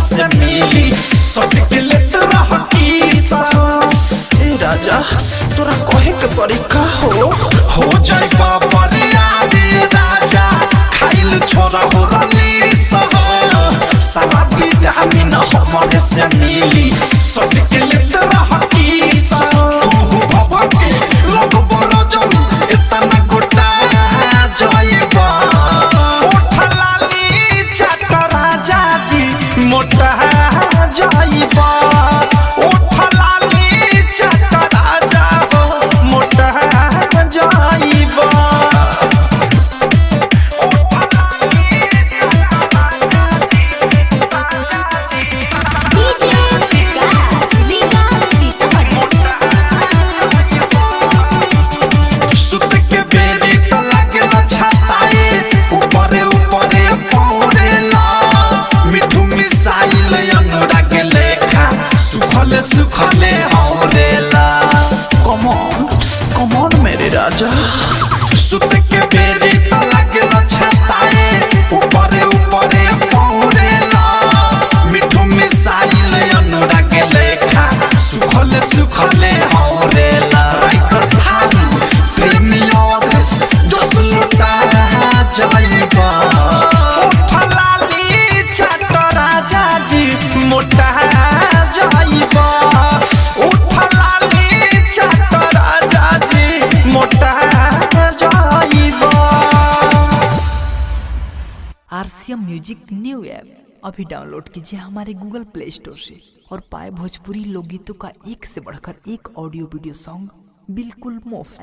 से मिली सबके लेत रह की ए राजा तोरा कहे के परी का हो जाई बाबा रे राजा खाइल छोरा हो रली सह सारा विटामिन हमरे से मिली सबके लेत रह की तू बाबा के लोग बरो जम इतना गोटा जाइबा उठलाली चट राजा जी मोटा जाइबा उठलाली चट राजा मोटा जाइबा सुखले हौरेला कमोन मेरे राजा सुत के बेरे लगे छताए ऊपरे ऊपरे पौरेला मिठू मिसाइल अनुराग लेखा सुखले सुखले हौरेला राइटर थारू प्रेमियों जोश लुटा जाइबा उठलाली चट राजा जी मोटा जाइबा उठलाली चट राजा जी मोटा जाइबा। आरसीएम म्यूजिक न्यू ऐप अभी डाउनलोड कीजिए हमारे गूगल प्ले स्टोर से और पाए भोजपुरी लोकगीतों का एक से बढ़कर एक ऑडियो वीडियो सॉन्ग बिल्कुल मुफ्त।